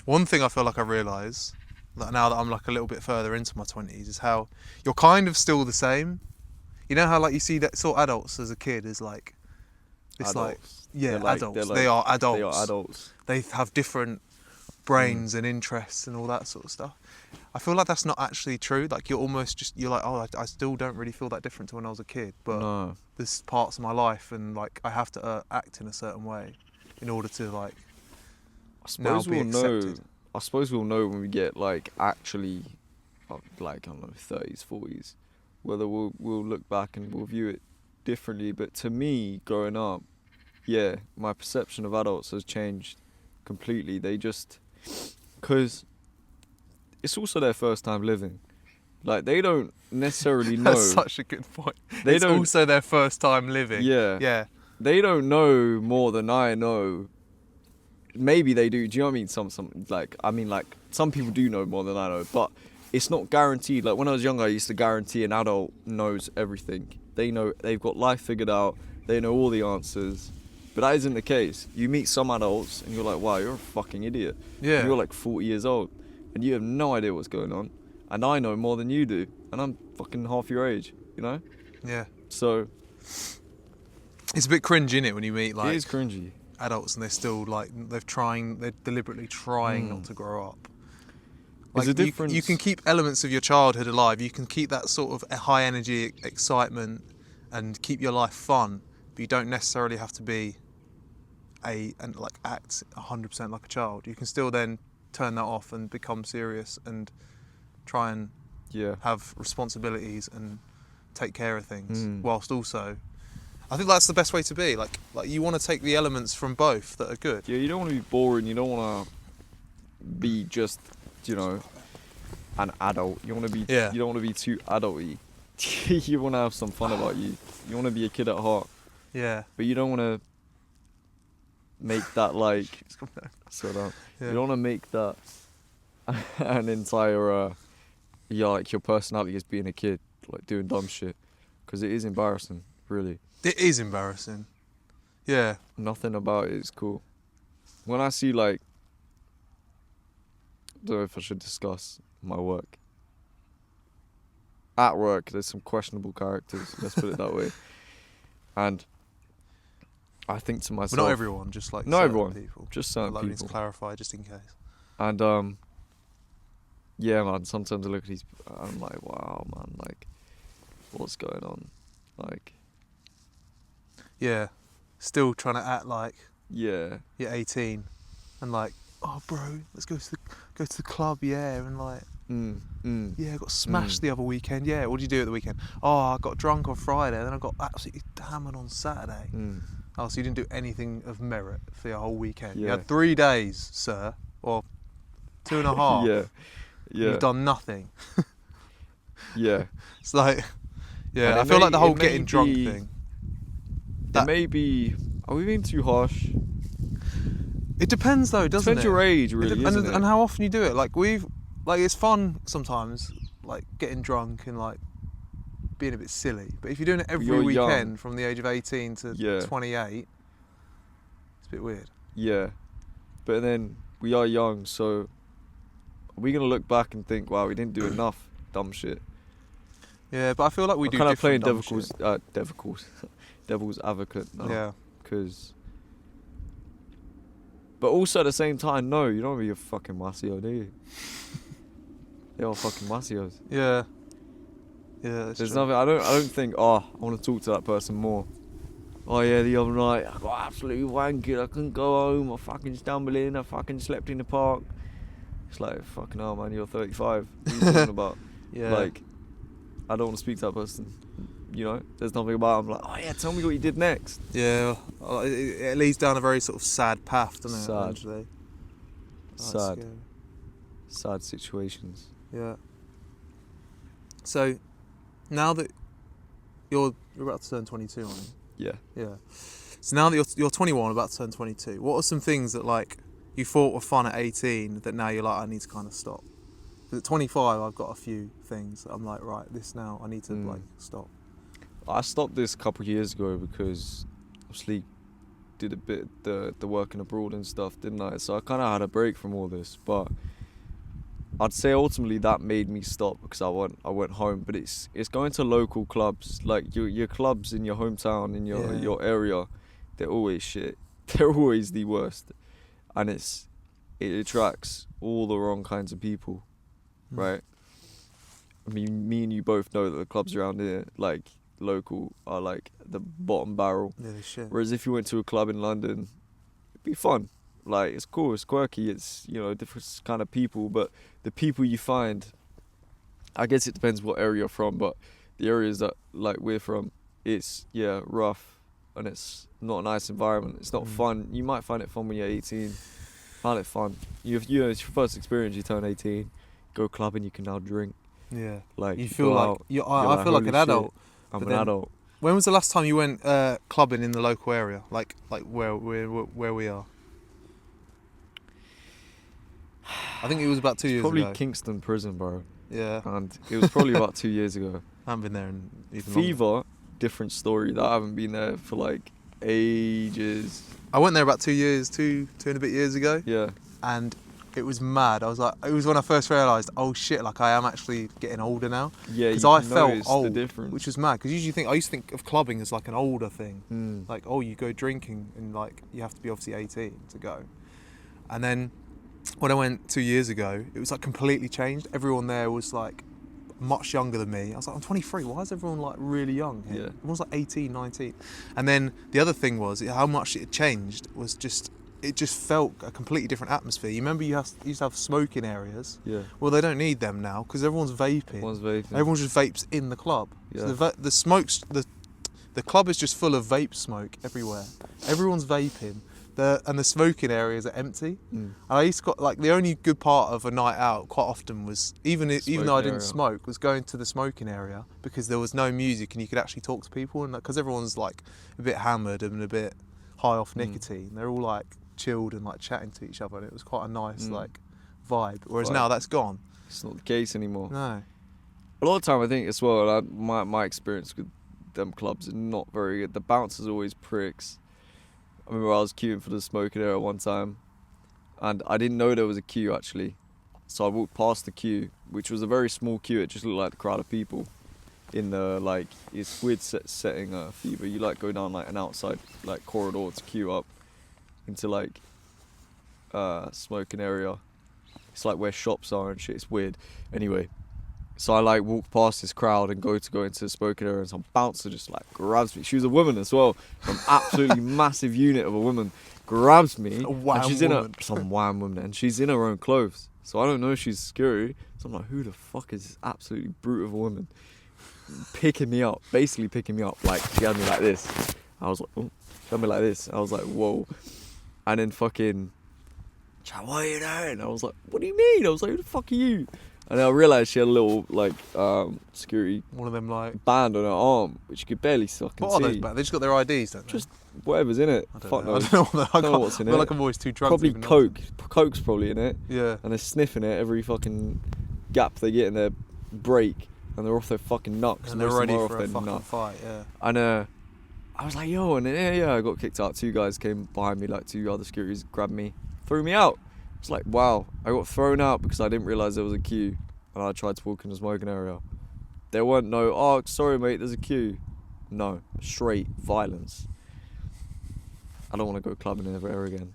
One thing I feel like I realise that now that I'm like a little bit further into my 20s is how you're kind of still the same. You know how like you saw adults as a kid as like it's Adults. like yeah, Like, adults. They are adults. They are adults. They have different brains and interests and all that sort of stuff. I feel like that's not actually true. Like you're like, oh, I still don't really feel that different to when I was a kid, but No. there's parts of my life and like I have to act in a certain way in order to like I now suppose be accepted. I suppose we'll know when we get like actually, like I don't know, 30s, 40s, whether we'll look back and we'll view it differently. But to me, growing up, yeah, my perception of adults has changed completely. They just, because it's also their first time living. Like they don't necessarily know. That's such a good point. They It's don't. also their first time living. Yeah. Yeah. They don't know more than I know. Maybe they do. Do you know what I mean? Some people do know more than I know, but it's not guaranteed. Like when I was younger, I used to guarantee an adult knows everything. They know, they've got life figured out. They know all the answers. But that isn't the case. You meet some adults and you're like, wow, you're a fucking idiot. Yeah. And you're like 40 years old and you have no idea what's going on. And I know more than you do. And I'm fucking half your age, you know? Yeah. So It's a bit cringe, innit, when you meet like it is cringy. adults and they're still like they're deliberately trying not to grow up. There's a difference. You can keep elements of your childhood alive. You can keep that sort of high energy excitement and keep your life fun, but you don't necessarily have to be and like act 100% like a child. You can still then turn that off and become serious and try and have responsibilities and take care of things, whilst also, I think that's the best way to be. Like you want to take the elements from both that are good. Yeah, you don't want to be boring. You don't want to be just, you know, an adult. You want to be. Yeah. You don't want to be too adult-y. You want to have some fun about you. You want to be a kid at heart. Yeah. But you don't want to make that like. Sort of. Yeah. You don't want to make that an entire. Like your personality as being a kid, like doing dumb shit, because it is embarrassing, really. It is embarrassing. Yeah. Nothing about it is cool. When I see like, I don't know if I should discuss my work. At work, there's some questionable characters, let's put it that way. And I think to myself... Well, not everyone, just like not certain everyone, people. just certain like, people. We need to clarify just in case. And yeah, man, sometimes I look at these, I'm like, wow, man, like, what's going on? Like... Yeah. Still trying to act like Yeah. you're 18 and like, oh, bro, let's go to the club, yeah, and like... Yeah, I got smashed the other weekend. Yeah, what did you do at the weekend? Oh, I got drunk on Friday, and then I got absolutely hammered on Saturday. Oh, so you didn't do anything of merit for your whole weekend? You Yeah. had 3 days, sir, or 2.5. Yeah. Yeah. You've done nothing. Yeah. It's like, yeah, And I it feel may- like the whole it may getting drunk be- thing. It may be... Are we being too harsh? It depends though, doesn't Depends it? your age, really, isn't it? And how often you do it. Like it's fun sometimes, like getting drunk and like being a bit silly. But if you're doing it every You're weekend young. from the age of 18 to Yeah. 28, it's a bit weird. Yeah. But then, we are young, so... Are we going to look back and think, wow, we didn't do enough dumb shit? Yeah, but I feel like we I'm do kind of playing different dumb devil's advocate now. shit. Yeah. Because... But also at the same time, no, you don't want to be a fucking Masio, do you? They are fucking Masios. Yeah. Yeah, that's There's true. nothing. I don't think. Oh, I want to talk to that person more. Oh yeah, the other night I got absolutely wankered. I couldn't go home. I fucking stumbled in. I fucking slept in the park. It's like fucking hell, man. You're 35. What are you talking about? Yeah. Like, I don't want to speak to that person. You know, there's nothing about. I'm like, oh yeah, tell me what you did next. Yeah, it leads down a very sort of sad path, doesn't it? Sad. Eventually. That's Sad. scary. Sad situations. Yeah. So, now that you're about to turn 22, aren't you? Yeah. Yeah. So now that you're 21, about to turn 22, what are some things that like you thought were fun at 18 that now you're like, I need to kind of stop? 'Cause at 25, I've got a few things that I'm like, right, this now I need to like stop. I stopped this a couple of years ago because obviously did a bit the working abroad and stuff, didn't I? So I kind of had a break from all this, but I'd say ultimately that made me stop because I went home. But it's going to local clubs, like your clubs in your hometown, in your area. They're always shit. They're always the worst, and it attracts all the wrong kinds of people, right? I mean, me and you both know that the clubs around here, like local, are like the bottom barrel. Yeah, they're shit. Whereas if you went to a club in London, it'd be fun. Like, it's cool, it's quirky, it's, you know, different kind of people. But the people you find, I guess it depends what area you're from, but the areas that, like, we're from, it's, rough, and it's not a nice environment. It's not fun. You might find it fun when you're 18. Find it fun. It's your first experience, you turn 18, go clubbing, you can now drink. Yeah. Like, you feel like, I feel like an adult. I'm an adult. When was the last time you went clubbing in the local area? Like where we are? I think it was about 2 years ago. Probably Kingston Prison, bro. Yeah. And it was probably about 2 years ago. I haven't been there in even Fever, longer. different story. That I haven't been there for like ages. I went there about 2 and a bit years ago. Yeah. And it was mad. I was like, it was when I first realised, oh shit, like I am actually getting older now. Yeah, because I felt the old, difference. which was mad. Because I used to think of clubbing as like an older thing. Like, oh, you go drinking and like you have to be obviously 18 to go. And then when I went 2 years ago, it was like completely changed. Everyone there was like much younger than me. I was like, I'm 23. Why is everyone like really young here? Yeah. Everyone's like 18, 19. And then the other thing was how much it had changed was just. It just felt a completely different atmosphere. You remember you used to have smoking areas? Yeah. Well, they don't need them now because everyone's vaping. Everyone just vapes in the club. Yeah. So the club is just full of vape smoke everywhere. Everyone's vaping. And the smoking areas are empty. And I used to like the only good part of a night out quite often was even though I didn't smoke was going to the smoking area because there was no music and you could actually talk to people and because everyone's like a bit hammered and a bit high off nicotine. They're all like chilled and like chatting to each other and it was quite a nice like vibe. Whereas now that's gone. It's not the case anymore. No. A lot of time I think as well, my experience with them clubs are not very good. The bouncers are always pricks. I remember I was queuing for the smoking area one time and I didn't know there was a queue actually. So I walked past the queue, which was a very small queue. It just looked like a crowd of people in the like, it's weird setting Fever. You like go down like an outside like corridor to queue up into like smoking area. It's like where shops are and shit. It's weird. Anyway, so I like walk past this crowd and go into the smoking area and some bouncer just like grabs me. She was a woman as well. Some absolutely massive unit of a woman grabs me. A wham and she's woman. Some wham woman and she's in her own clothes. So I don't know if she's scary. So I'm like, who the fuck is this absolutely brute of a woman? Basically picking me up. Like she had me like this. I was like, oh, she had me like this. I was like, whoa. And then fucking, what are you doing? I was like, what do you mean? I was like, who the fuck are you? And then I realised she had a little like security one of them like band on her arm, which you could barely fucking what see. are those bands? They just got their IDs, don't they? Just whatever's in it. I don't Fuck know. knows. I don't know what's in I feel it. like I'm always too drunk. Probably to even coke. Coke's probably in it. Yeah. And they're sniffing it every fucking gap they get in their break, and they're off their fucking nuts. And they're ready for a their fucking nut. fight. Yeah. And I was like, yo, and then I got kicked out. 2 guys came behind me, like 2 other securities grabbed me, threw me out. It's like, wow, I got thrown out because I didn't realise there was a queue and I tried to walk in the smoking area. There weren't no, oh, sorry mate, there's a queue. No, straight violence. I don't want to go clubbing ever again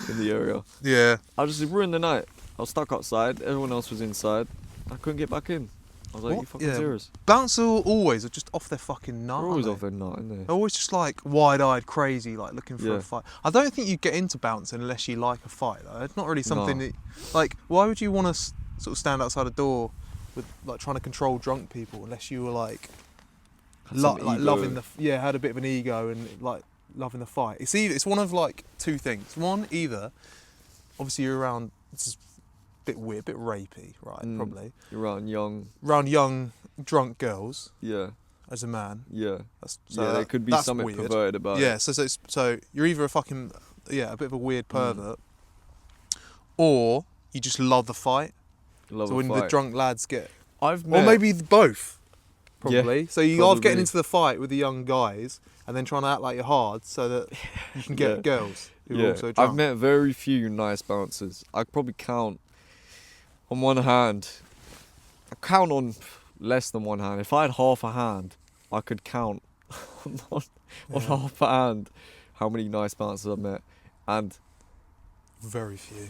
in the area. Yeah. I just ruined the night. I was stuck outside, everyone else was inside. I couldn't get back in. I was like, you fucking serious? Bouncer always are just off their fucking nut. They're always off their nut, aren't they? They're always just like wide-eyed, crazy, like looking for a fight. I don't think you get into bouncing unless you like a fight. Though. It's not really something that, like, why would you want to sort of stand outside a door with like trying to control drunk people unless you were like, loving had a bit of an ego and like loving the fight. It's one of like 2 things. One, either obviously you're around. This is a bit weird, a bit rapey, right? Probably. You're around young drunk girls. Yeah. As a man. Yeah. There could be something weird. perverted about it. Yeah. So you're either a fucking a bit of a weird pervert, or you just love the fight. Love so when the drunk lads get, or maybe both. probably. So you probably. are getting into the fight with the young guys and then trying to act like you're hard so that you can get Yeah. girls who are Yeah, also I've drunk. met very few nice bouncers. I could probably count on one hand. I count on less than one hand. If I had half a hand, I could count on Yeah. half a hand how many nice bouncers I've met. And Very few.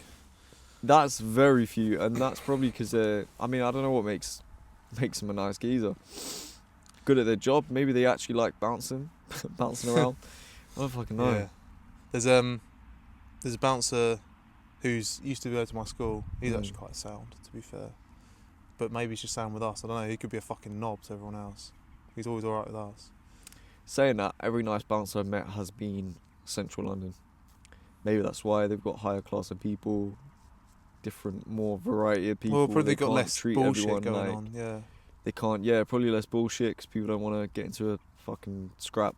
that's very few. And that's probably because they're, I mean, I don't know what makes them a nice geezer. Good at their job. Maybe they actually like bouncing around. I don't fucking know. Yeah. There's a bouncer who's used to go to my school. He's actually quite sound, to be fair. But maybe he's just sound with us. I don't know. He could be a fucking knob to everyone else. He's always alright with us. Saying that, every nice bouncer I've met has been Central London. Maybe that's why they've got higher class of people, different, more variety of people. Well, probably They got can't less treat bullshit everyone going like- on. Yeah. They can't, yeah, probably less bullshit because people don't want to get into a fucking scrap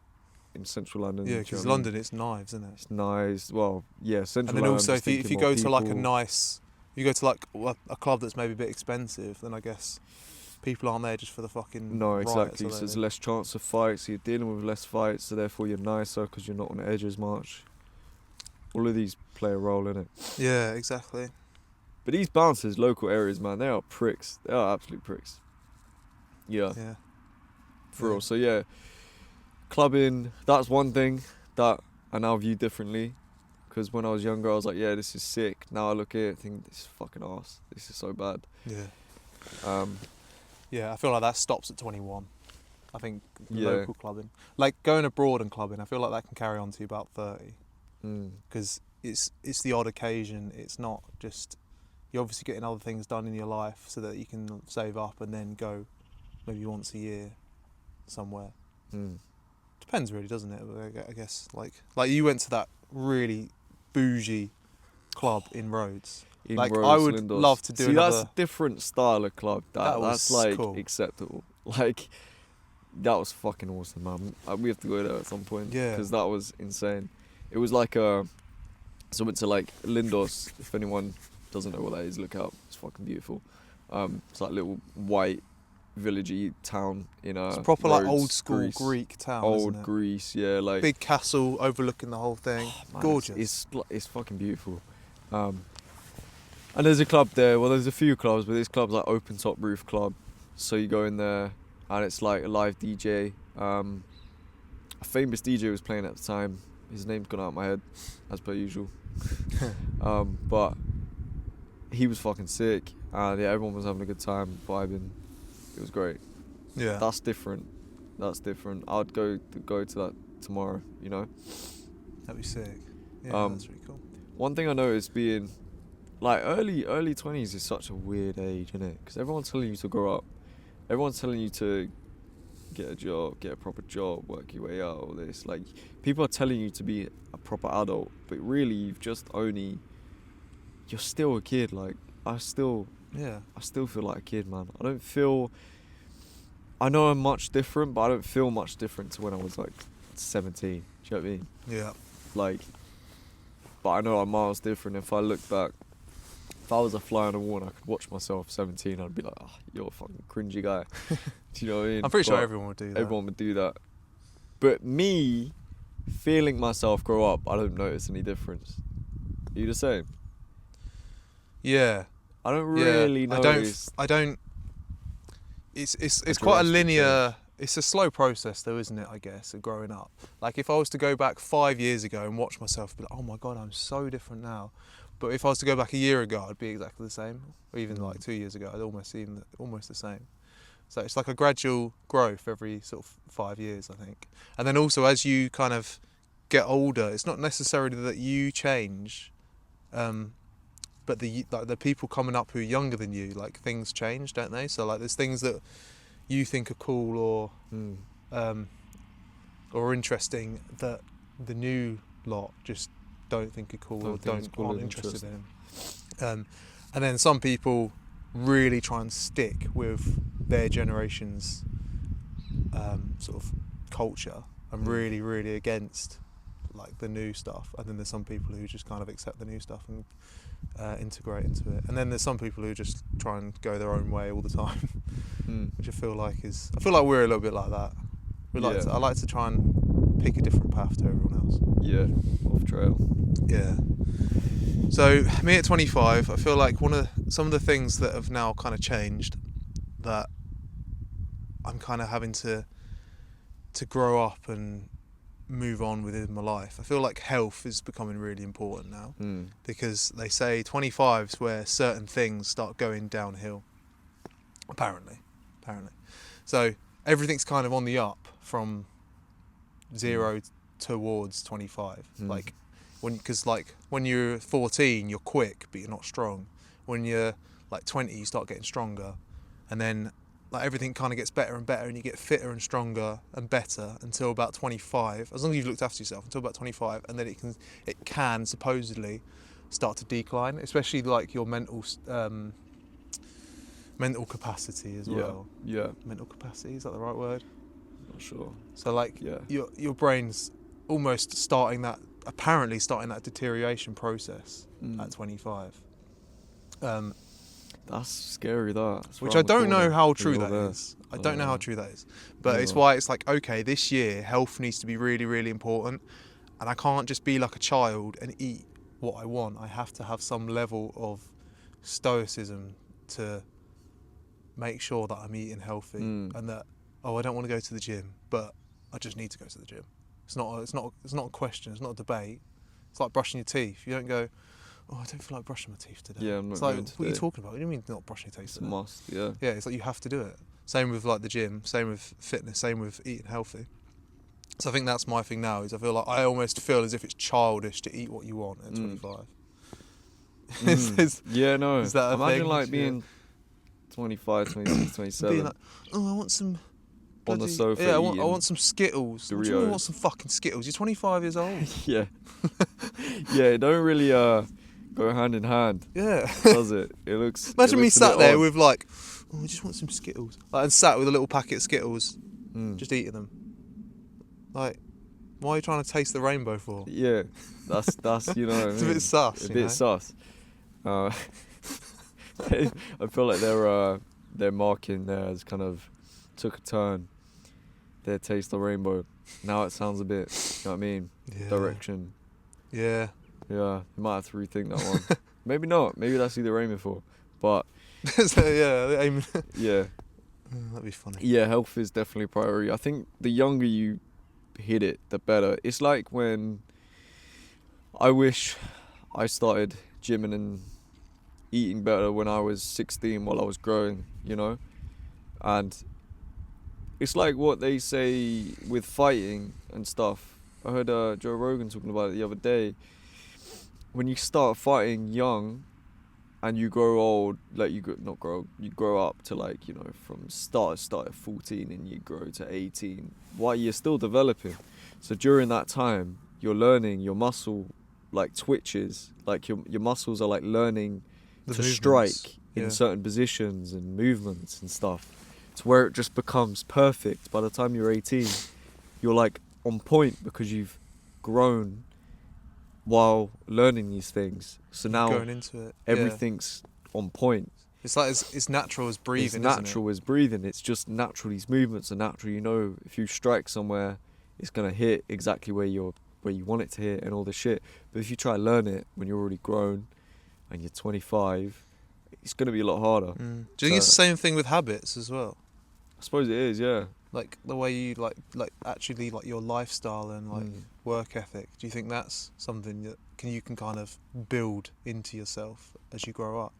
in Central London. Yeah, do you know because what I mean? London, it's knives, isn't it? It's nice. Well, yeah, Central And then London. also, I'm if just you thinking go more to like a people- nice, you go to like a club that's maybe a bit expensive, then I guess people aren't there just for the fucking No, riots, exactly. are So they? there's less chance of fights. So you're dealing with less fights, so therefore you're nicer because you're not on the edge as much. All of these play a role in it. Yeah, exactly. But these bouncers, local areas, man, they are pricks. They are absolute pricks. Yeah, Yeah. for Yeah. real. So yeah, clubbing, that's one thing that I now view differently. Because when I was younger, I was like, yeah, this is sick. Now I look at it and think, this is fucking arse. This is so bad. Yeah. Yeah, I feel like that stops at 21. I think Yeah. local clubbing, like going abroad and clubbing, I feel like that can carry on to about 30 because it's the odd occasion. It's not just, you're obviously getting other things done in your life so that you can save up and then go maybe once a year somewhere. Depends really, doesn't it? I guess like you went to that really bougie club in Rhodes. In Like, Rhodes, I would Lindos. love to do See, that's another- a different style of club. That That's was like cool. acceptable. Like, that was fucking awesome, man. We have to go there at some point. Yeah. Because that was insane. It was like so I went to like Lindos. If anyone doesn't know what that is, look out. It's fucking beautiful. It's like a little white villagey town in It's proper like Rhodes, old school Greece. Greek town, Old isn't it? Greece, yeah, like Big castle overlooking the whole thing. man, Gorgeous. It's fucking beautiful. And there's a club there. Well, there's a few clubs, but this club's like open top roof club. So you go in there, and it's like a live DJ. A famous DJ was playing at the time. His name's gone out of my head, as per usual. But he was fucking sick, and yeah, everyone was having a good time, vibing. It was great. Yeah. That's different. I'd go to that tomorrow. You know. That'd be sick. Yeah, Um, that's really cool. One thing I noticed being like early 20s is such a weird age, isn't it? Because everyone's telling you to grow up. Everyone's telling you to get a job, get a proper job, work your way out, all this. Like, people are telling you to be a proper adult, but really you're still a kid. Like, I still feel like a kid, man. I know I'm much different, but I don't feel much different to when I was like 17. Do you know what I mean? Yeah. Like, but I know I'm miles different. If I look back, if I was a fly on the wall and I could watch myself 17, I'd be like, oh, you're a fucking cringy guy. Do you know what I mean? I'm pretty sure But everyone would do that. everyone would do that. But me, feeling myself grow up, I don't notice any difference. Are you the same? Yeah. I don't really notice. I don't. It's A quite a drastic linear. It's a slow process, though, isn't it? I guess of growing up. Like, if I was to go back 5 years ago and watch myself, I'd be like, oh my god, I'm so different now. But if I was to go back a year ago, I'd be exactly the same. Or even like 2 years ago, I'd almost seem almost the same. So it's like a gradual growth every sort of 5 years, I think. And then also, as you kind of get older, it's not necessarily that you change, but the people coming up who are younger than you, like, things change, don't they? So like, there's things that you think are cool or interesting that the new lot just don't think are cool or aren't interested in. And then some people really try and stick with their generation's sort of culture and really, really against like the new stuff. And then there's some people who just kind of accept the new stuff and integrate into it. And then there's some people who just try and go their own way all the time. which I feel like we're a little bit like that. I like to try and pick a different path to everyone else. Yeah, off trail. Yeah. So me at 25, I feel like some of the things that have now kind of changed, that I'm kind of having to grow up and move on within my life. I feel like health is becoming really important now, because they say 25 is where certain things start going downhill. Apparently. So everything's kind of on the up from 0 towards 25. Like when you're 14, you're quick, but you're not strong. When you're like 20, you start getting stronger, and then like everything kind of gets better and better, and you get fitter and stronger and better until about 25. As long as you've looked after yourself until about 25, and then it can supposedly start to decline, especially like your mental capacity as well. Yeah. Mental capacity, is that the right word? Not sure. So like your brain's almost starting that deterioration process at 25. That's scary, That's which I don't know how true that there. is. I don't know how true that is. But it's why it's like, okay, this year health needs to be really, really important, and I can't just be like a child and eat what I want. I have to have some level of stoicism to make sure that I'm eating healthy, and that I don't want to go to the gym, but I just need to go to the gym. It's not a question. It's not a debate. It's like brushing your teeth. You don't go, I don't feel like brushing my teeth today. Yeah, I'm not it's like, going what are you talking about? What do you mean not brushing your teeth It's today? a must, yeah. Yeah, it's like you have to do it. Same with like the gym, same with fitness, same with eating healthy. So I think that's my thing now, is I feel like I almost feel as if it's childish to eat what you want at 25. Yeah, no. Is that a Imagine thing? like being 25, 26, 27. Being like, I want some on the sofa. Yeah, I want some Skittles. Doritos. What do you mean, want some fucking Skittles? You're 25 years old. Yeah. Yeah, it don't really go hand in hand. Yeah. Does it? It looks. Imagine me sat there odd. with like, I just want some Skittles. Like, and sat with a little packet of Skittles, just eating them. Like, why are you trying to taste the rainbow for? Yeah, that's you know what I mean. It's a bit sus. A bit sus. I feel like their marking there has kind of took a turn. Their taste the rainbow. Now it sounds a bit, you know what I mean? Yeah. Direction. Yeah. Yeah, you might have to rethink that one. Maybe not. Maybe that's who they're aiming for. But So, yeah, they're aiming. yeah. That'd be funny. Yeah, health is definitely a priority. I think the younger you hit it, the better. It's like when I wish I started gymming and eating better when I was 16 while I was growing, you know? And it's like what they say with fighting and stuff. I heard Joe Rogan talking about it the other day. When you start fighting young and you grow old, like you grow up to like, you know, from start at 14 and you grow to 18 while you're still developing. So during that time, you're learning, your muscle like twitches, like your muscles are like learning to strike in certain positions and movements and stuff. To where it just becomes perfect. By the time you're 18, you're like on point because you've grown while learning these things. So now going into it, everything's on point. It's like it's natural as breathing. It's natural as breathing. It's just natural. These movements are natural. You know, if you strike somewhere, it's gonna hit exactly where you want it to hit and all this shit. But if you try to learn it when you're already grown and you're 25, it's gonna be a lot harder. Do you think it's the same thing with habits as well? I suppose it is, yeah. Like the way you like actually like your lifestyle and like work ethic. Do you think that's something that you can kind of build into yourself as you grow up?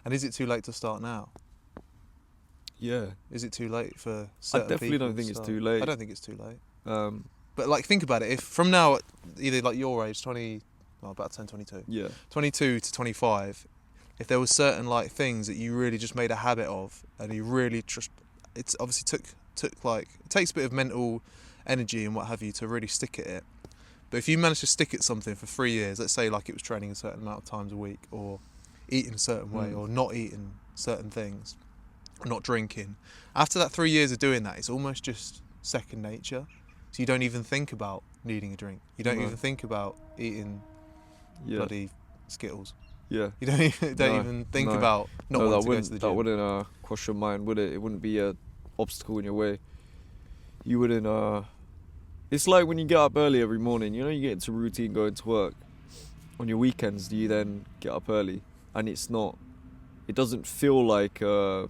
And is it too late to start now? Yeah. Is it too late for certain people? I definitely don't think it's too late. I don't think it's too late. But like think about it. If from now, either like your age, about 10, 22. Yeah. 22 to 25, if there was certain like things that you really just made a habit of, and you really just, it's obviously took like, it takes a bit of mental energy and what have you to really stick at it. But if you manage to stick at something for 3 years, let's say like it was training a certain amount of times a week, or eating a certain way, or not eating certain things, or not drinking, after that 3 years of doing that, it's almost just second nature. So you don't even think about needing a drink. You don't even think about eating bloody Skittles. Yeah. You don't No, even think no. about not No, wanting that to go wouldn't to the that gym. wouldn't cross your mind, would it? It wouldn't be a obstacle in your way. You wouldn't. It's like when you get up early every morning. You know, you get into routine going to work. On your weekends, do you then get up early? And it's not. It doesn't feel like a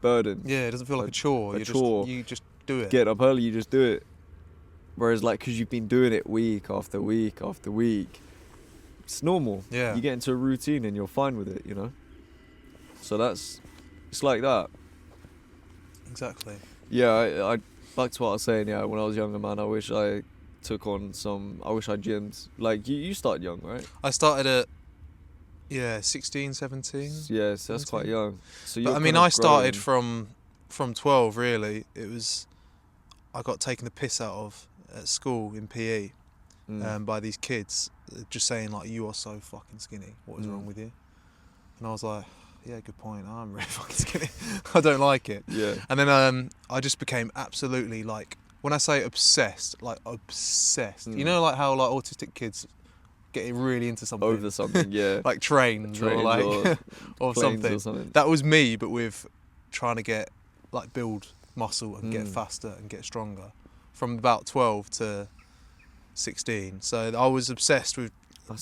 burden. Yeah, it doesn't feel like a chore. A chore. You just do it. Get up early, you just do it. Whereas, like, because you've been doing it week after week after week, it's normal. Yeah. You get into a routine and you're fine with it, you know. So it's like that. Exactly. Yeah, I back to what I was saying. Yeah, when I was younger, man, I wish I took on some. I wish I gymmed. Like you started young, right? I started at 16, 17. Yes, that's quite 17. young. So But you're I mean, kind of I started growing. from 12. Really, I got taken the piss out of at school in PE by these kids, just saying like, "You are so fucking skinny. What is wrong with you?" And I was like, "Yeah, good point. I'm really fucking skinny. I don't like it." Yeah. And then I just became absolutely like, when I say obsessed, like obsessed. You know, like how like autistic kids get really into something. Over something, yeah. Like trains or like or planes something. or something. That was me, but with trying to build muscle and get faster and get stronger from about 12 to 16. So I was obsessed with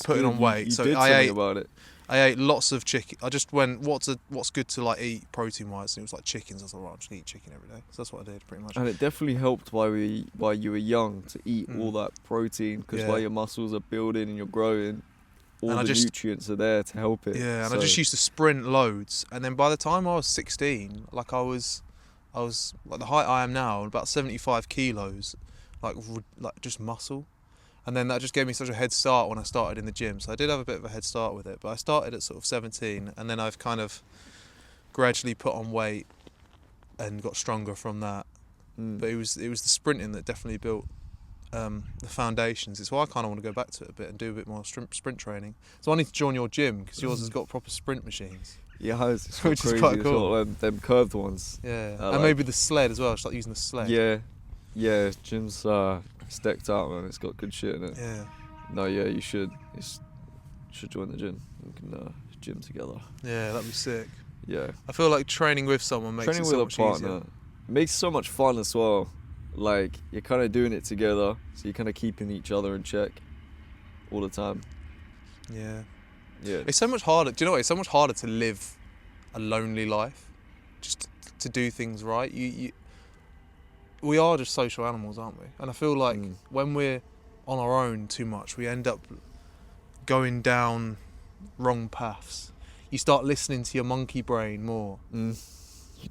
putting on weight. You So did I something ate about it. I ate lots of chicken. I just went, what's good to like eat protein wise? And it was like chickens. I was like, right, I'll just eat chicken every day. So that's what I did pretty much. And it definitely helped while you were young to eat all that protein, because while your muscles are building and you're growing, all the nutrients are there to help it. Yeah, and I just used to sprint loads. And then by the time I was 16, like I was like the height I am now, about 75 kilos, like just muscle. And then that just gave me such a head start when I started in the gym. So I did have a bit of a head start with it. But I started at sort of 17, and then I've kind of gradually put on weight and got stronger from that. But it was the sprinting that definitely built the foundations. It's why I kind of want to go back to it a bit and do a bit more sprint training. So I need to join your gym, because yours has got proper sprint machines. Yeah, it's Which crazy. is quite cool. It's got, them curved ones. Yeah, and maybe the sled as well. I start using the sled. Yeah, gym's stacked out, man. It's got good shit in it. Yeah. No, yeah, you should join the gym. We can gym together. Yeah, that'd be sick. Yeah. I feel like training with someone makes it so much easier. It makes so much fun as well. Like, you're kind of doing it together, so you're kind of keeping each other in check all the time. Yeah. Yeah. It's so much harder. Do you know what? It's so much harder to live a lonely life, just to do things right. We are just social animals, aren't we? And I feel like when we're on our own too much, we end up going down wrong paths. You start listening to your monkey brain more. You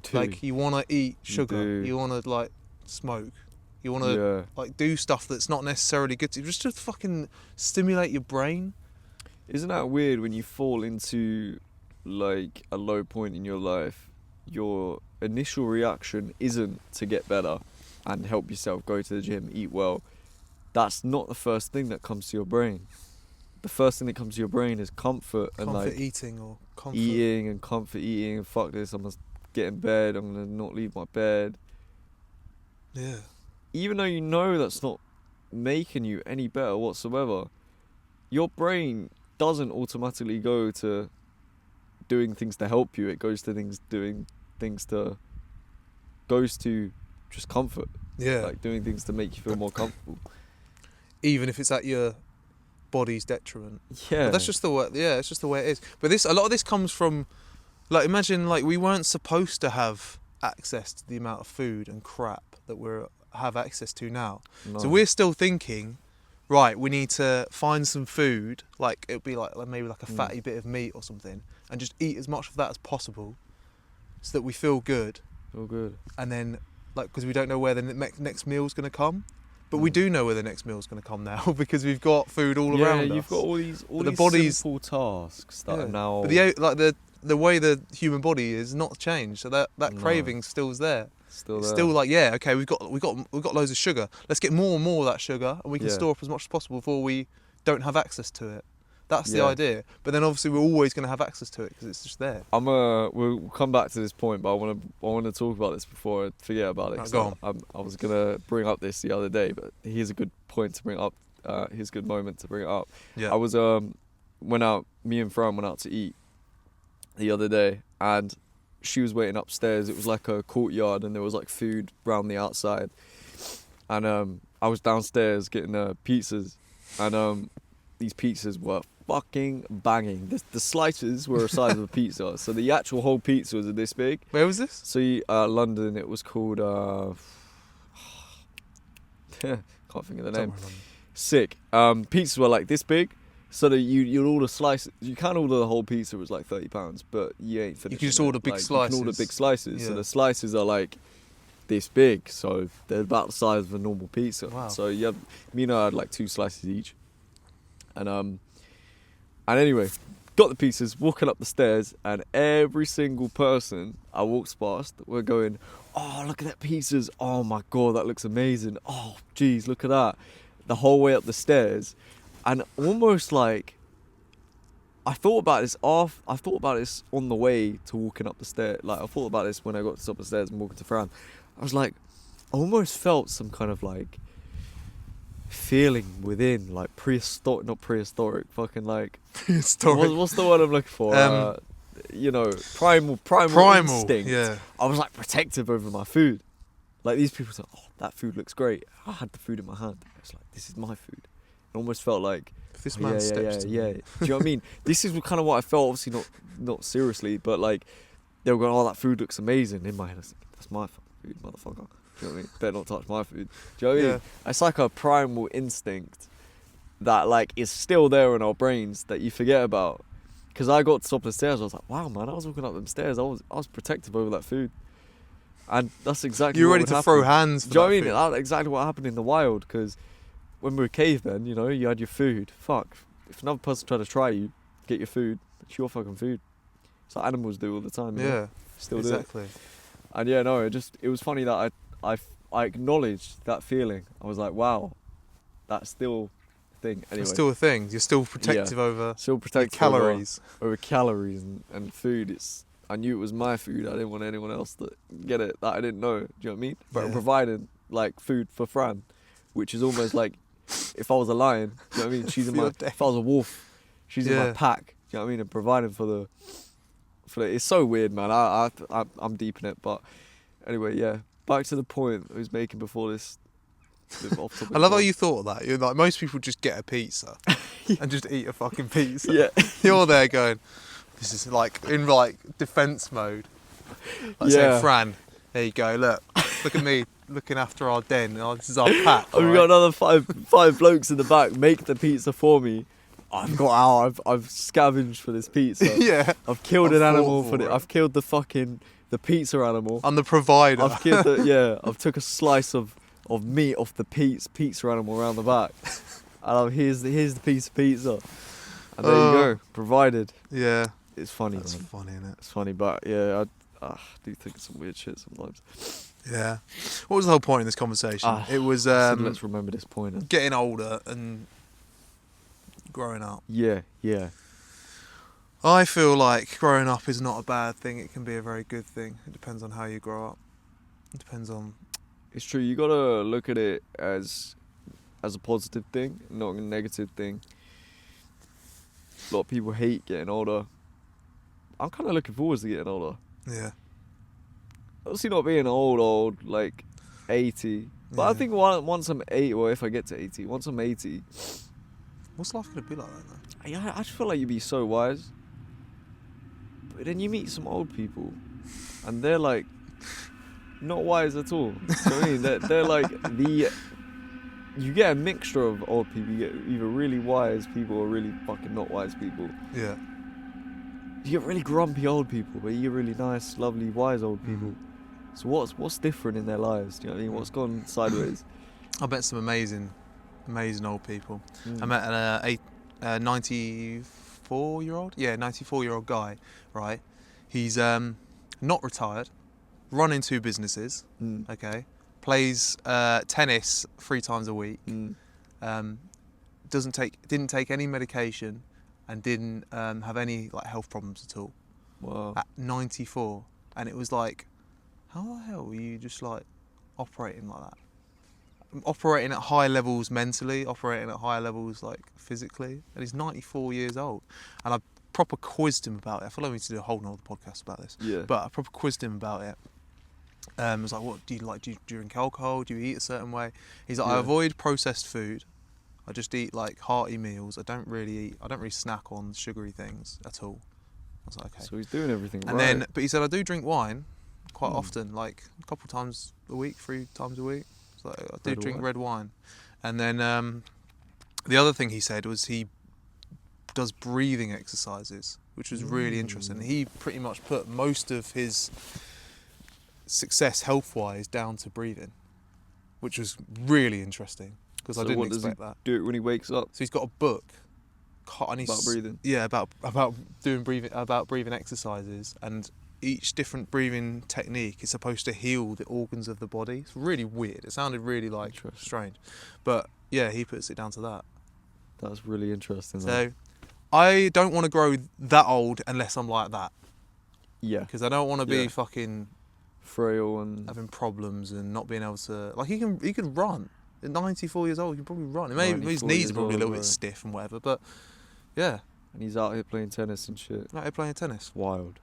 do. Like, you want to eat sugar. You want to like smoke. You want to like do stuff that's not necessarily good to you, just to fucking stimulate your brain. Isn't that weird when you fall into like a low point in your life? Your initial reaction isn't to get better and help yourself, go to the gym, eat well. That's not the first thing that comes to your brain. The first thing that comes to your brain is comfort and like eating or comfort eating and comfort eating and fuck this, I must get in bed, I'm gonna not leave my bed. Yeah. Even though you know that's not making you any better whatsoever, your brain doesn't automatically go to doing things to help you. It goes to goes to just comfort. Yeah. Like doing things to make you feel more comfortable. Even if it's at your body's detriment. Yeah. But that's just the way. Yeah, it's just the way it is. But a lot of this comes from, like, imagine like we weren't supposed to have access to the amount of food and crap that we have access to now. No. So we're still thinking, right, we need to find some food, like it'd be like maybe like a fatty bit of meat or something, and just eat as much of that as possible, so that we feel good. Feel good. And then, like, because we don't know where the next meal's going to come, but we do know where the next meal's going to come now because we've got food all around us. Yeah, you've got all these simple tasks that are now. But the way the human body is not changed, so that craving still's there. Still Still like, yeah, okay, we've got loads of sugar. Let's get more and more of that sugar, and we can store up as much as possible before we don't have access to it. That's the idea. But then obviously we're always going to have access to it because it's just there. We'll come back to this point, but I want to talk about this before I forget about it. Right, go on. I was gonna bring up this the other day, but here's a good point to bring up. Here's a good moment to bring it up. Yeah. I was me and Fran went out to eat the other day, and she was waiting upstairs. It was like a courtyard, and there was like food around the outside. And I was downstairs getting pizzas, and these pizzas were fucking banging. The slices were the size of a pizza, so the actual whole pizza was this big. Where was this? So London, it was called can't think of the name. Sick. Pizzas were like this big, so that you'd order slices. You can't order the whole pizza. It was like £30, but you ain't finished. You can just order big slices. You can order big slices. Yeah. So the slices are like this big, so they're about the size of a normal pizza. Wow. So me and I had like 2 slices each, and anyway, got the pizzas, walking up the stairs, and every single person I walked past were going, "Oh, look at that pizzas! Oh my god, that looks amazing! Oh, geez, look at that!" The whole way up the stairs, and almost like I thought about this on the way to walking up the stairs. Like I thought about this when I got to the top of the stairs and walking to Fran. I was like, I almost felt some kind of like feeling within, like not prehistoric, fucking like Prehistoric. What's the word I'm looking for? Primal instinct. Yeah. I was like protective over my food. Like these people said, "Oh, that food looks great." I had the food in my hand. It's like, this is my food. It almost felt like, If this man steps to me. Do you know what I mean? This is kind of what I felt. Obviously not seriously, but like they were going, "Oh, that food looks amazing." In my head, I was like, "That's my food, motherfucker." Do you know what I mean? Better not touch my food. Do you know what I mean? It's like a primal instinct that like is still there in our brains that you forget about. Because I got to the top of the stairs, I was like, "Wow, man!" I was walking up them stairs. I was protective over that food, and that's exactly. You're what ready would to happen. throw hands. For Do you know that what I mean? thing. That's exactly what happened in the wild. Because when we were cavemen, you had your food. Fuck, if another person tried to try you, get your food. It's your fucking food. It's like animals do all the time. You know? Yeah. Still Exactly. do it. And yeah, no, it was funny that I acknowledged that feeling. I was like, wow, that's still a thing. Anyway, It's still a thing. You're still protective over still protective calories. over calories and food. I knew it was my food. I didn't want anyone else to get it that I didn't know. Do you know what I mean? But I Yeah. provided like food for Fran, which is almost like if I was a lion. Do you know what I mean? She's in For my. your day. If I was a wolf, she's in my Yeah. pack. Do you know what I mean? And providing for the. It's so weird, man. I'm deep in it, but anyway, yeah. Back to the point I was making before this. Off topic I love how point. you thought of that. You're like, most people just get a pizza and just eat a fucking pizza. Yeah. You're there going, this is like in like defense mode. Like Yeah. saying, Fran, there you go. Look at me looking after our den. Oh, this is our pack. Oh, we've got another five blokes in the back. Make the pizza for me. I've got out. I've scavenged for this pizza. Yeah. I've killed I've an animal fought for for it. it. I've killed the pizza animal. I'm the provider. I've killed I've took a slice of meat off the pizza animal around the back. And here's the piece of pizza. And there you go. Provided. Yeah. It's funny, That's man. funny, isn't it? It's funny, but yeah, I do think it's some weird shit sometimes. Yeah. What was the whole point in this conversation? It was So let's remember this point. getting older and growing up. Yeah. I feel like growing up is not a bad thing. It can be a very good thing. It depends on how you grow up. It depends on... It's true. You gotta look at it as a positive thing, not a negative thing. A lot of people hate getting older. I'm kind of looking forward to getting older. Yeah. Obviously not being old, like 80. But I Yeah. think once I'm 80, or if I get to 80, once I'm 80, What's life going to be like that, though? I just feel like you'd be so wise. But then you meet some old people, and they're like, not wise at all. So I mean, they're like you get a mixture of old people. You get either really wise people or really fucking not wise people. Yeah. You get really grumpy old people, but you get really nice, lovely, wise old people. So what's different in their lives? Do you know what I mean? What's gone sideways? I met some amazing old people. I met a 94-year-old? Yeah, 94-year-old guy, right? He's not retired, running 2 businesses, okay? Plays tennis 3 times a week. Didn't take any medication and didn't have any like health problems at all. Wow. At 94. And it was like, how the hell were you just like operating like that? operating at high levels mentally, operating at high levels like physically, and he's 94 years old. And I proper quizzed him about it. I feel like we need to do a whole nother podcast about this. Yeah. But I proper quizzed him about it. I was like, what do you like? Do you drink alcohol? Do you eat a certain way? He's like, I Yeah. avoid processed food. I just eat like hearty meals. I don't really snack on sugary things at all. I was like, okay. So he's doing everything And right. then, but he said I do drink wine quite Hmm. often, like a couple times a week, 3 times a week. So I do Red drink wine. red wine. And then the other thing he said was he does breathing exercises, which was really interesting. He pretty much put most of his success health-wise down to breathing, which was really interesting because I So didn't what does expect he that. do it when he wakes up? So he's got a book. And he's, About breathing? Yeah, about doing breathing exercises, and each different breathing technique is supposed to heal the organs of the body. It's really weird. It sounded really like Interesting. strange, but yeah, he puts it down to that. That's really interesting. So I don't want to grow that old unless I'm like that, yeah, because I don't want to be Yeah. fucking frail and having problems and not being able to, like, he can run at 94 years old. He can probably run. Maybe his 94 knees years are probably a old, little bit right. stiff and whatever, but yeah, and he's out here playing tennis and shit. out here playing tennis. Wild.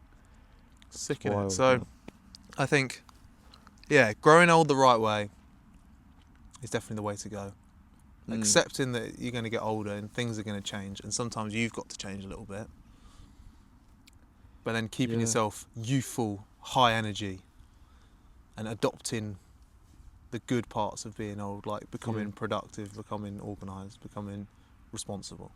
Sick It's in it. wild, So man. I think, yeah, growing old the right way is definitely the way to go. Accepting that you're going to get older and things are going to change, and sometimes you've got to change a little bit. But then keeping Yeah. yourself youthful, high energy, and adopting the good parts of being old, like becoming productive, becoming organised, becoming responsible.